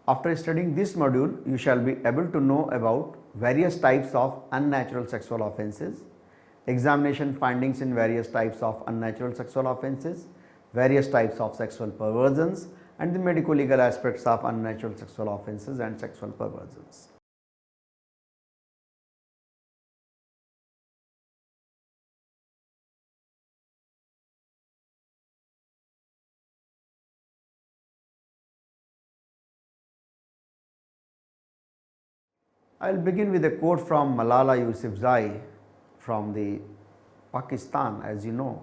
After studying this module, you shall be able to know about various types of unnatural sexual offences, examination findings in various types of unnatural sexual offences, various types of sexual perversions, and the medico-legal aspects of unnatural sexual offences and sexual perversions. I will begin with a quote from Malala Yousafzai from the Pakistan, as you know,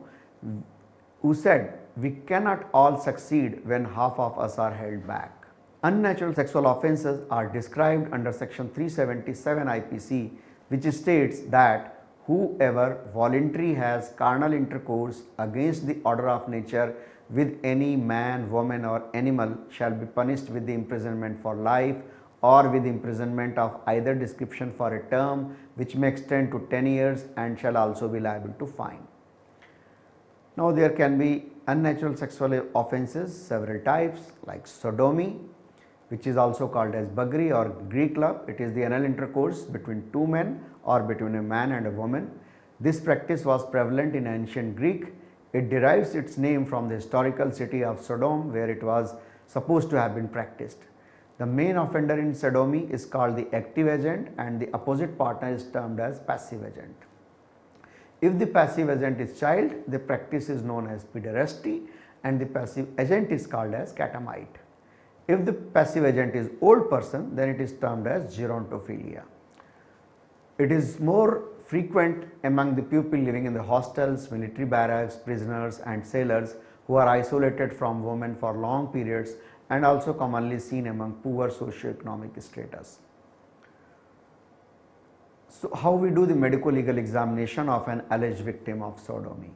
who said, "We cannot all succeed when half of us are held back." Unnatural sexual offences are described under section 377 IPC, which states that whoever voluntarily has carnal intercourse against the order of nature with any man, woman or animal shall be punished with the imprisonment for life or with imprisonment of either description for a term which may extend to 10 years and shall also be liable to fine. Now, there can be unnatural sexual offences, several types like sodomy, which is also called as buggery or Greek love. It is the anal intercourse between two men or between a man and a woman. This practice was prevalent in ancient Greek. It derives its name from the historical city of Sodom, where it was supposed to have been practiced. The main offender in sodomy is called the active agent and the opposite partner is termed as passive agent. If the passive agent is child, the practice is known as pederasty and the passive agent is called as catamite. If the passive agent is old person, then it is termed as gerontophilia. It is more frequent among the people living in the hostels, military barracks, prisoners and sailors who are isolated from women for long periods and also commonly seen among poor socio-economic status. So, how we do the medico-legal examination of an alleged victim of sodomy?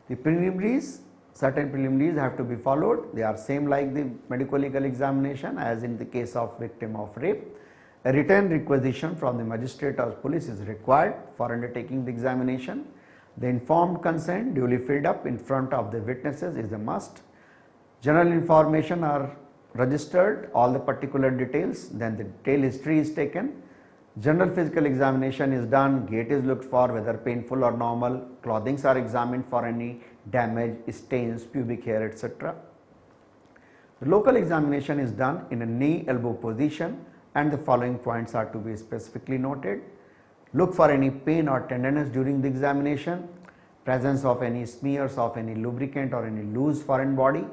The preliminaries, certain preliminaries have to be followed. They are same like the medico-legal examination as in the case of victim of rape. A written requisition from the magistrate or police is required for undertaking the examination. The informed consent duly filled up in front of the witnesses is a must. General information are registered, all the particular details, then the detailed history is taken. General physical examination is done, gait is looked for whether painful or normal, clothings are examined for any damage, stains, pubic hair, etc. The local examination is done in a knee-elbow position and the following points are to be specifically noted. Look for any pain or tenderness during the examination, presence of any smears of any lubricant or any loose foreign body,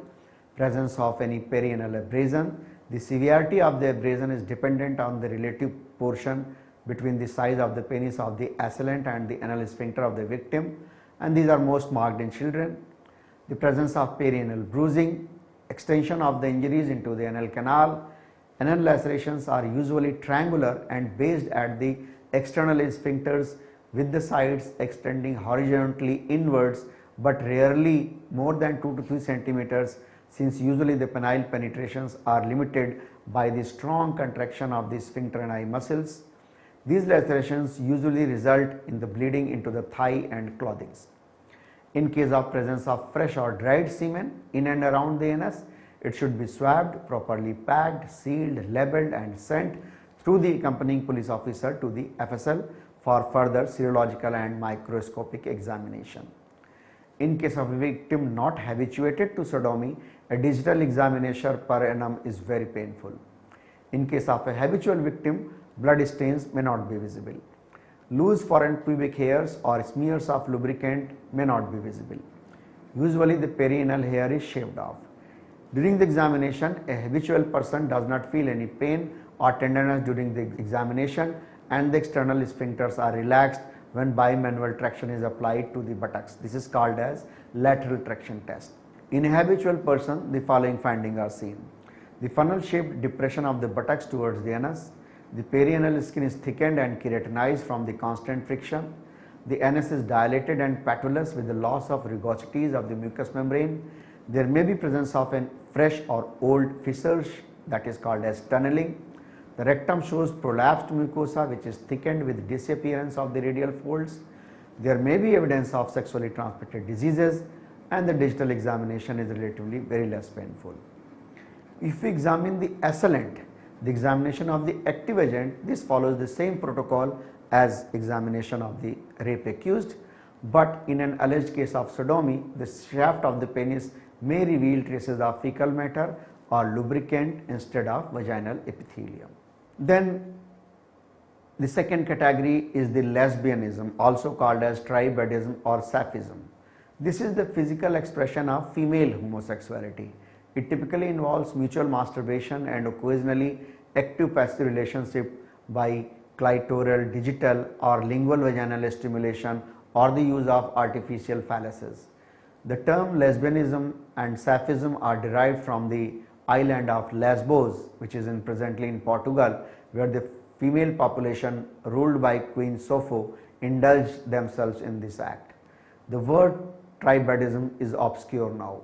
presence of any perianal abrasion. The severity of the abrasion is dependent on the relative portion between the size of the penis of the assailant and the anal sphincter of the victim, and these are most marked in children. The presence of perianal bruising, extension of the injuries into the anal canal. Anal lacerations are usually triangular and based at the external sphincters with the sides extending horizontally inwards, but rarely more than 2 to 3 centimeters, since usually the penile penetrations are limited by the strong contraction of the sphincter and eye muscles. These lacerations usually result in the bleeding into the thigh and clothings. In case of presence of fresh or dried semen in and around the anus, it should be swabbed, properly packed, sealed, labeled and sent through the accompanying police officer to the FSL for further serological and microscopic examination. In case of a victim not habituated to sodomy, a digital examination per annum is very painful. In case of a habitual victim, blood stains may not be visible. Loose foreign pubic hairs or smears of lubricant may not be visible. Usually the perianal hair is shaved off. During the examination, a habitual person does not feel any pain or tenderness during the examination and the external sphincters are relaxed when bimanual traction is applied to the buttocks. This is called as lateral traction test. In a habitual person, the following findings are seen. The funnel-shaped depression of the buttocks towards the anus. The perianal skin is thickened and keratinized from the constant friction. The anus is dilated and patulous with the loss of rugosities of the mucous membrane. There may be presence of a fresh or old fissures, that is called as tunneling. The rectum shows prolapsed mucosa which is thickened with disappearance of the radial folds. There may be evidence of sexually transmitted diseases and the digital examination is relatively very less painful. If we examine the assailant, The examination of the active agent, this follows the same protocol as examination of the rape accused, but in an alleged case of sodomy, the shaft of the penis may reveal traces of fecal matter or lubricant instead of vaginal epithelium. Then the second category is the lesbianism, also called as tribadism or sapphism. This is the physical expression of female homosexuality. It typically involves mutual masturbation and occasionally active-passive relationship by clitoral, digital or lingual vaginal stimulation or the use of artificial phalluses. The term lesbianism and sapphism are derived from the island of Lesbos, which is presently in Portugal, where the female population ruled by Queen Sopho indulged themselves in this act. The word tribadism is obscure now.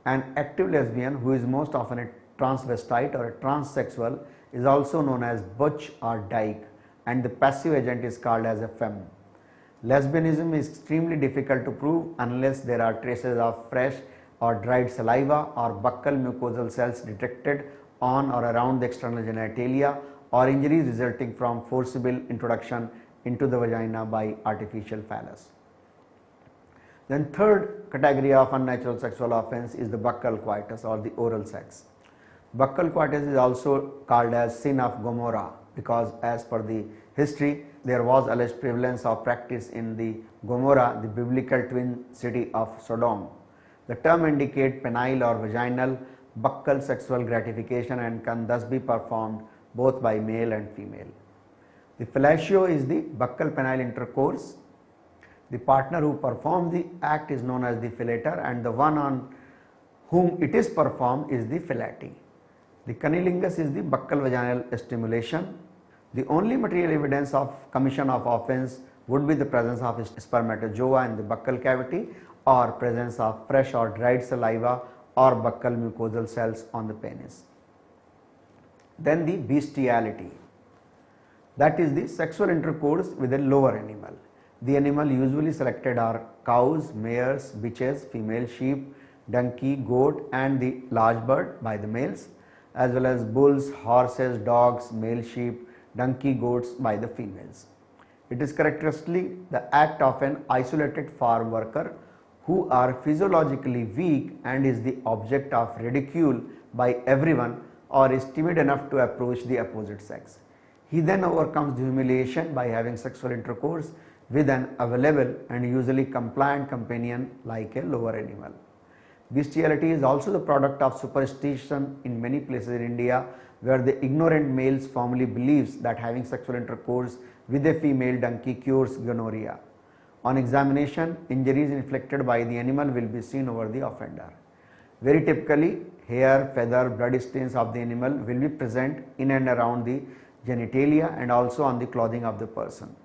An active lesbian, who is most often a transvestite or a transsexual, is also known as butch or dyke, and the passive agent is called as a femme. Lesbianism is extremely difficult to prove unless there are traces of fresh or dried saliva or buccal mucosal cells detected on or around the external genitalia, or injuries resulting from forcible introduction into the vagina by artificial phallus. Then third category of unnatural sexual offense is the buccal coitus or the oral sex. Buccal coitus is also called as sin of Gomorrah because as per the history there was alleged prevalence of practice in the Gomorrah, the biblical twin city of Sodom. The term indicates penile or vaginal buccal sexual gratification and can thus be performed both by male and female. The fellatio is the buccal penile intercourse. The partner who performs the act is known as the fellator and the one on whom it is performed is the fellatee. The cunnilingus is the buccal vaginal stimulation. The only material evidence of commission of offence would be the presence of spermatozoa in the buccal cavity or presence of fresh or dried saliva or buccal mucosal cells on the penis. Then the bestiality, that is the sexual intercourse with a lower animal. The animal usually selected are cows, mares, bitches, female sheep, donkey, goat and the large bird by the males, as well as bulls, horses, dogs, male sheep, donkey, goats by the females. It is characteristically the act of an isolated farm worker who are physiologically weak and is the object of ridicule by everyone or is timid enough to approach the opposite sex. He then overcomes the humiliation by having sexual intercourse with an available and usually compliant companion like a lower animal. Bestiality is also the product of superstition in many places in India, where the ignorant males firmly believes that having sexual intercourse with a female donkey cures gonorrhea. On examination, injuries inflicted by the animal will be seen over the offender. Very typically, hair, feather, blood stains of the animal will be present in and around the genitalia and also on the clothing of the person.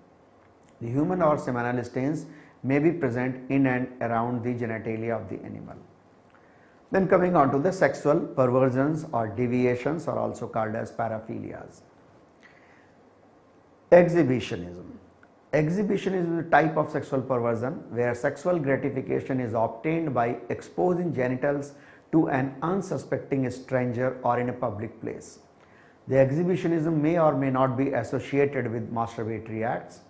The human or seminal stains may be present in and around the genitalia of the animal. Then coming on to the sexual perversions or deviations, are also called as paraphilias. Exhibitionism. Exhibitionism is a type of sexual perversion where sexual gratification is obtained by exposing genitals to an unsuspecting stranger or in a public place. The exhibitionism may or may not be associated with masturbatory acts.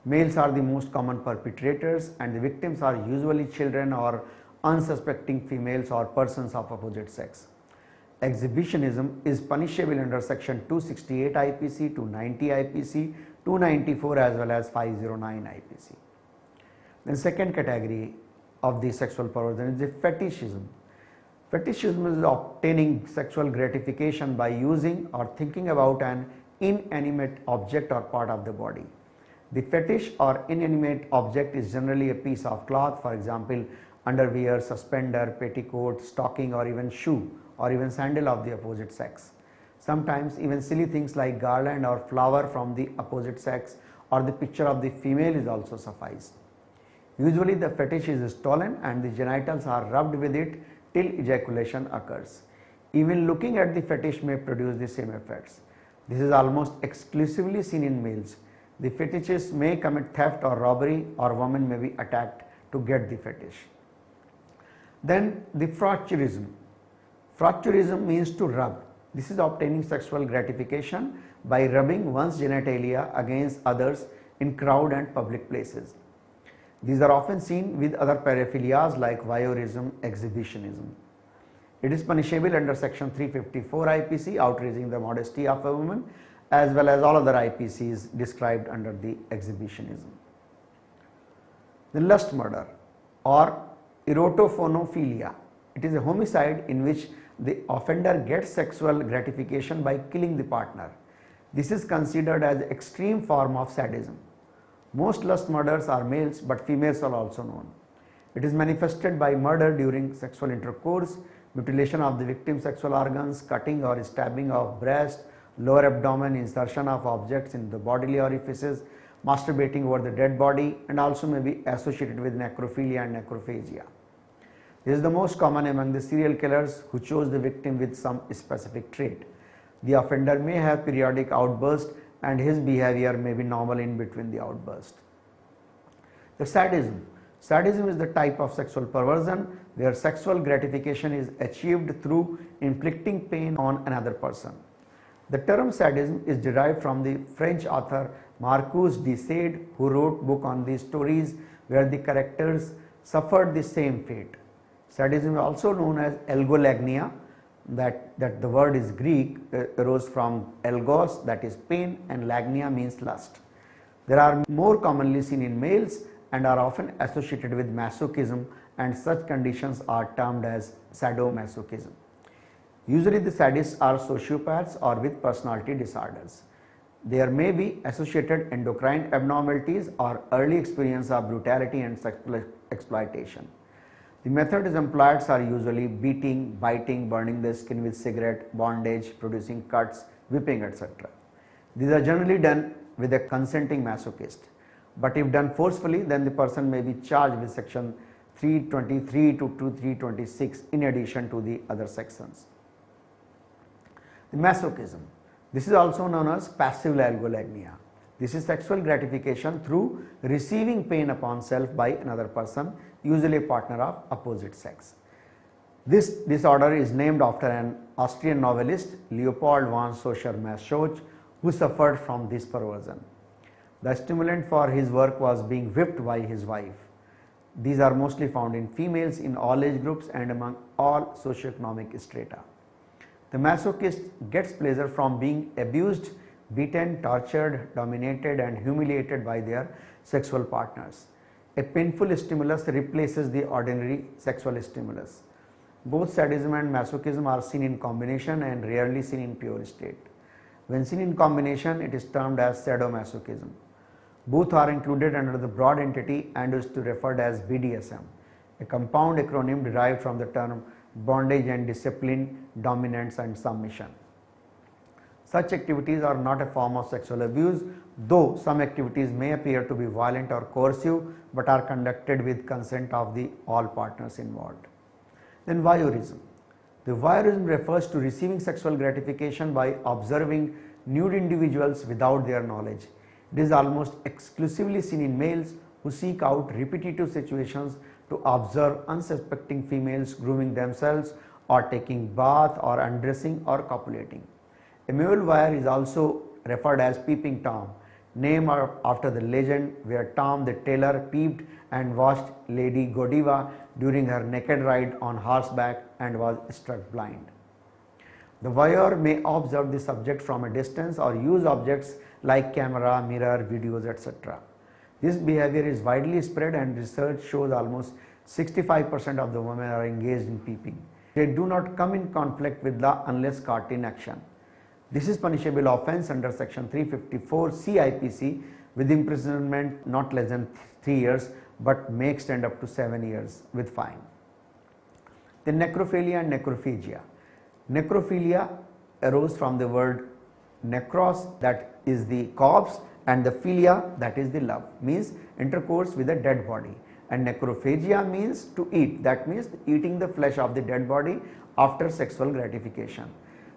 Males are the most common perpetrators and the victims are usually children or unsuspecting females or persons of opposite sex. Exhibitionism is punishable under section 268 IPC, 290 IPC, 294 as well as 509 IPC. The second category of the sexual perversion is the fetishism. Fetishism is obtaining sexual gratification by using or thinking about an inanimate object or part of the body. The fetish or inanimate object is generally a piece of cloth, for example, underwear, suspender, petticoat, stocking or even shoe or even sandal of the opposite sex. Sometimes even silly things like garland or flower from the opposite sex or the picture of the female is also suffice. Usually the fetish is stolen and the genitals are rubbed with it till ejaculation occurs. Even looking at the fetish may produce the same effects. This is almost exclusively seen in males. The fetishist may commit theft or robbery or women may be attacked to get the fetish. Then the fraudurism. Fraudurism means to rub. This is obtaining sexual gratification by rubbing one's genitalia against others in crowd and public places. These are often seen with other paraphilias like voyeurism, exhibitionism. It is punishable under section 354 IPC, outraging the modesty of a woman, as well as all other IPCs described under the exhibitionism. The lust murder or erotophonophilia. It is a homicide in which the offender gets sexual gratification by killing the partner. This is considered as an extreme form of sadism. Most lust murders are males, but females are also known. It is manifested by murder during sexual intercourse, mutilation of the victim's sexual organs, cutting or stabbing of breast, lower abdomen, insertion of objects in the bodily orifices, masturbating over the dead body, and also may be associated with necrophilia and necrophagia. This is the most common among the serial killers who chose the victim with some specific trait. The offender may have periodic outbursts and his behavior may be normal in between the outbursts. The sadism. Sadism is the type of sexual perversion where sexual gratification is achieved through inflicting pain on another person. The term sadism is derived from the French author Marcus de Sade, who wrote a book on these stories where the characters suffered the same fate. Sadism is also known as elgolagnia, that the word is Greek, arose from elgos, that is pain, and lagnia means lust. They are more commonly seen in males and are often associated with masochism, and such conditions are termed as sadomasochism. Usually the sadists are sociopaths or with personality disorders. There may be associated endocrine abnormalities or early experience of brutality and sexual exploitation. The methods employed are usually beating, biting, burning the skin with cigarette, bondage, producing cuts, whipping, etc. These are generally done with a consenting masochist. But if done forcefully, then the person may be charged with section 323 to 326 in addition to the other sections. The masochism. This is also known as passive algolagnia. This is sexual gratification through receiving pain upon self by another person, usually a partner of opposite sex. This disorder is named after an Austrian novelist, Leopold von Sacher-Masoch, who suffered from this perversion. The stimulant for his work was being whipped by his wife. These are mostly found in females in all age groups and among all socioeconomic strata. The masochist gets pleasure from being abused, beaten, tortured, dominated, and humiliated by their sexual partners. A painful stimulus replaces the ordinary sexual stimulus. Both sadism and masochism are seen in combination and rarely seen in pure state. When seen in combination, it is termed as sadomasochism. Both are included under the broad entity and is to referred as BDSM, a compound acronym derived from the term bondage and discipline, dominance and submission. Such activities are not a form of sexual abuse, though some activities may appear to be violent or coercive but are conducted with consent of the all partners involved. Then voyeurism. The voyeurism refers to receiving sexual gratification by observing nude individuals without their knowledge. It is almost exclusively seen in males who seek out repetitive situations to observe unsuspecting females grooming themselves or taking bath or undressing or copulating. A male voyeur is also referred as peeping Tom, named after the legend where Tom the tailor peeped and watched Lady Godiva during her naked ride on horseback and was struck blind. The voyeur may observe the subject from a distance or use objects like camera, mirror, videos, etc. This behavior is widely spread and research shows almost 65% of the women are engaged in peeping. They do not come in conflict with law unless caught in action. This is punishable offence under section 354 CIPC with imprisonment not less than 3 years but may extend up to 7 years with fine. Then necrophilia and necrophagia. Necrophilia arose from the word necros, that is the corpse, and the philia, that is the love, means intercourse with a dead body, and necrophagia means to eat, that means eating the flesh of the dead body after sexual gratification.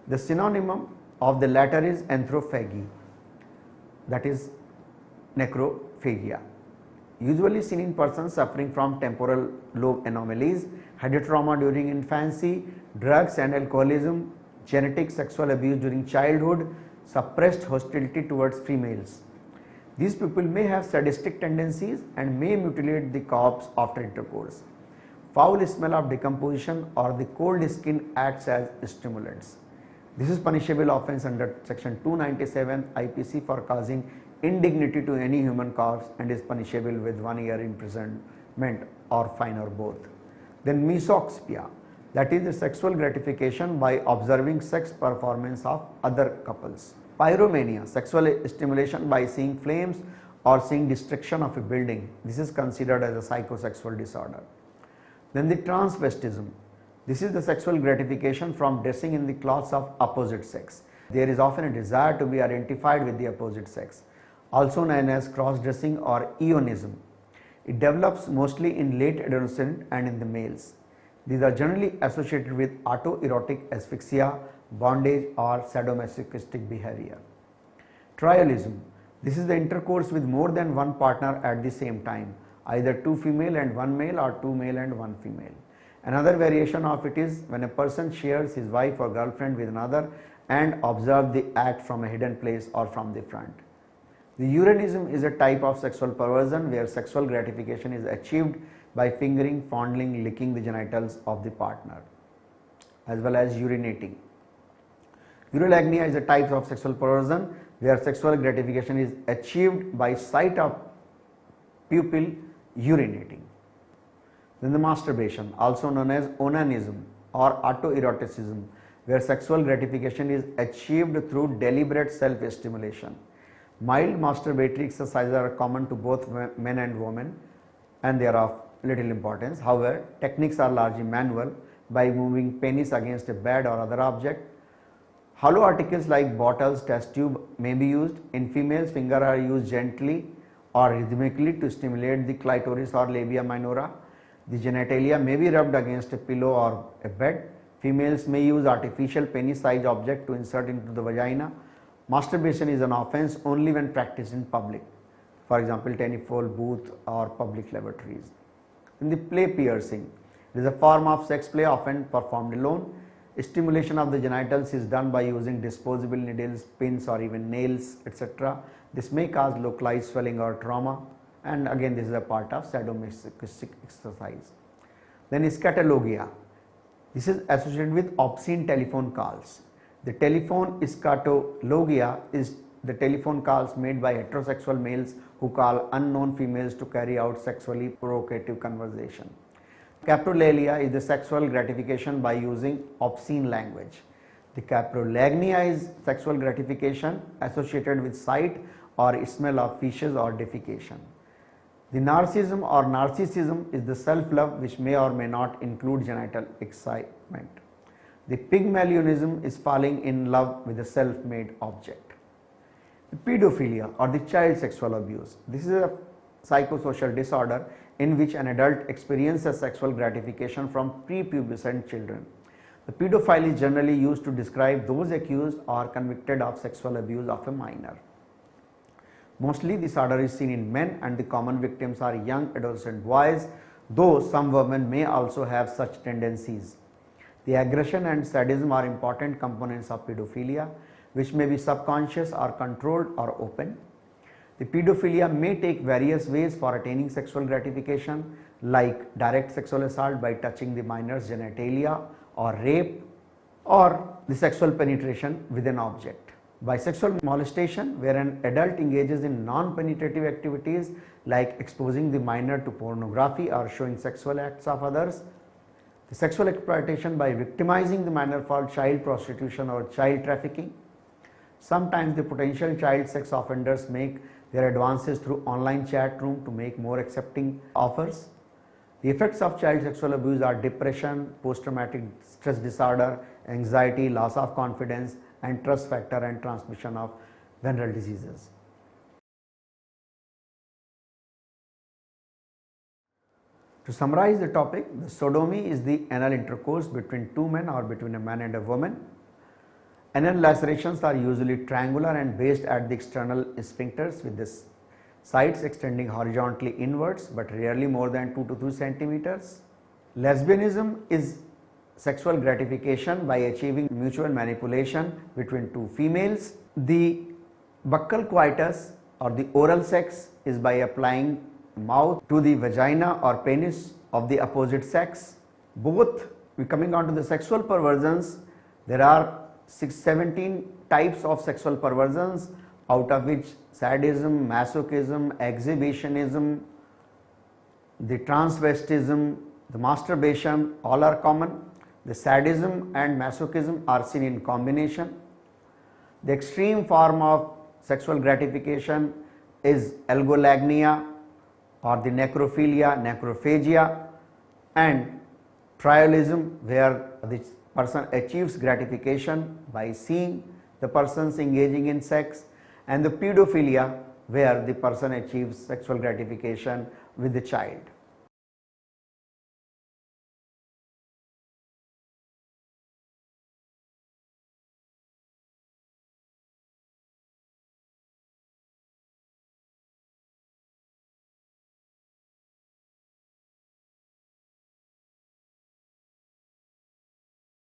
The synonym of the latter is anthrophagy, that is necrophagia. Usually seen in persons suffering from temporal lobe anomalies, head trauma during infancy, drugs and alcoholism, genetic sexual abuse during childhood, suppressed hostility towards females. These people may have sadistic tendencies and may mutilate the corpse after intercourse. Foul smell of decomposition or the cold skin acts as stimulants. This is punishable offence under section 297 IPC for causing indignity to any human corpse and is punishable with 1 year imprisonment or fine or both. Then mesoxpia, that is the sexual gratification by observing sex performance of other couples. Pyromania, sexual stimulation by seeing flames or seeing destruction of a building. This is considered as a psychosexual disorder. Then the transvestism. This is the sexual gratification from dressing in the clothes of opposite sex. There is often a desire to be identified with the opposite sex, also known as cross-dressing or eonism. It develops mostly in late adolescence and in the males. These are generally associated with autoerotic asphyxia, bondage or sadomasochistic behavior. Trialism. This is the intercourse with more than one partner at the same time, either 2 female and 1 male or 2 male and 1 female. Another variation of it is when a person shares his wife or girlfriend with another and observe the act from a hidden place or from the front. The uranism is a type of sexual perversion where sexual gratification is achieved by fingering, fondling, licking the genitals of the partner, as well as urinating. Urolagnia is a type of sexual perversion where sexual gratification is achieved by sight of pupil urinating. Then the masturbation, also known as onanism or autoeroticism, where sexual gratification is achieved through deliberate self-stimulation. Mild masturbatory exercises are common to both men and women and they are of little importance. However, techniques are largely manual by moving penis against a bed or other object. Hollow articles like bottles, test tube may be used. In females, fingers are used gently or rhythmically to stimulate the clitoris or labia minora. The genitalia may be rubbed against a pillow or a bed. Females may use artificial penis-sized object to insert into the vagina. Masturbation is an offence only when practiced in public, for example, tennis booth or public lavatories. In the play piercing, it is a form of sex play often performed alone. Stimulation of the genitals is done by using disposable needles, pins or even nails, etc. This may cause localized swelling or trauma, and again this is a part of sadomasochistic exercise. Then scatologia. This is associated with obscene telephone calls. The telephone scatologia is the telephone calls made by heterosexual males who call unknown females to carry out sexually provocative conversation. Caprolalia is the sexual gratification by using obscene language. The caprolagnia is sexual gratification associated with sight or smell of feces or defecation. The narcissism or narcissism is the self-love which may or may not include genital excitement. The Pygmalionism is falling in love with a self-made object. The pedophilia or the child sexual abuse. This is a psychosocial disorder in which an adult experiences sexual gratification from prepubescent children. The pedophile is generally used to describe those accused or convicted of sexual abuse of a minor. Mostly this disorder is seen in men and the common victims are young adolescent boys, though some women may also have such tendencies. The aggression and sadism are important components of pedophilia, which may be subconscious or controlled or open. The pedophilia may take various ways for attaining sexual gratification, like direct sexual assault by touching the minor's genitalia, or rape, or the sexual penetration with an object. By sexual molestation, where an adult engages in non-penetrative activities like exposing the minor to pornography or showing sexual acts of others. The sexual exploitation by victimizing the minor for child prostitution or child trafficking. Sometimes the potential child sex offenders make their advances through online chat room to make more accepting offers. The effects of child sexual abuse are depression, post-traumatic stress disorder, anxiety, loss of confidence, and trust factor and transmission of venereal diseases. To summarize the topic, the sodomy is the anal intercourse between two men or between a man and a woman. Anal lacerations are usually triangular and based at the external sphincters with the sides extending horizontally inwards but rarely more than 2 to 3 centimeters. Lesbianism is sexual gratification by achieving mutual manipulation between two females. The buccal coitus or the oral sex is by applying mouth to the vagina or penis of the opposite sex. Both, coming on to the sexual perversions, there are 17 types of sexual perversions, out of which sadism, masochism, exhibitionism, the transvestism, the masturbation, all are common. The sadism and masochism are seen in combination. The extreme form of sexual gratification is algolagnia or the necrophilia, necrophagia, and trialism, where the person achieves gratification by seeing the persons engaging in sex, and the pedophilia, where the person achieves sexual gratification with the child.